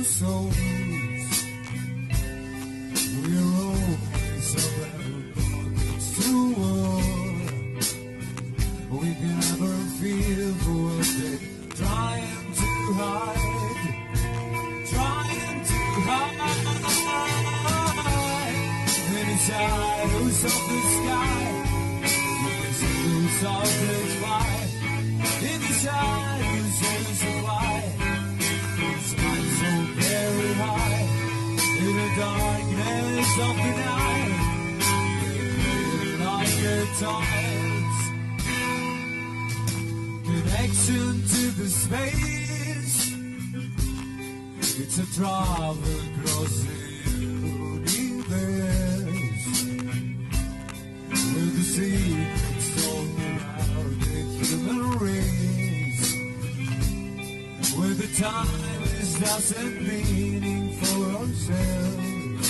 souls. We're always around to war. We can never feel for what they're trying to hide. Trying to hide. In the shadows of the sky, we can see those softly fly. In the shadows of the light, those lights so very high. In the darkness of the night, they like the tides. Connection to the space, it's a travel across the universe, where the secrets all around the human race, where the time is nothing meaning for ourselves.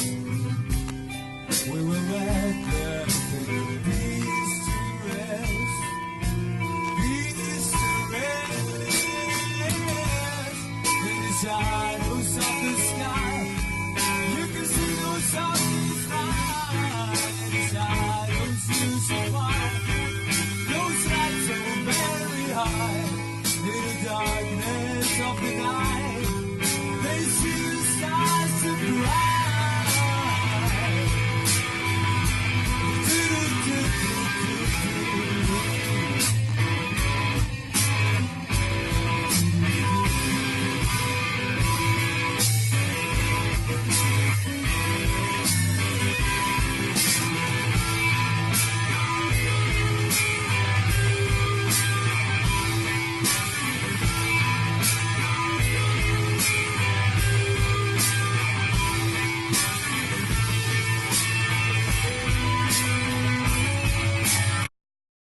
We will let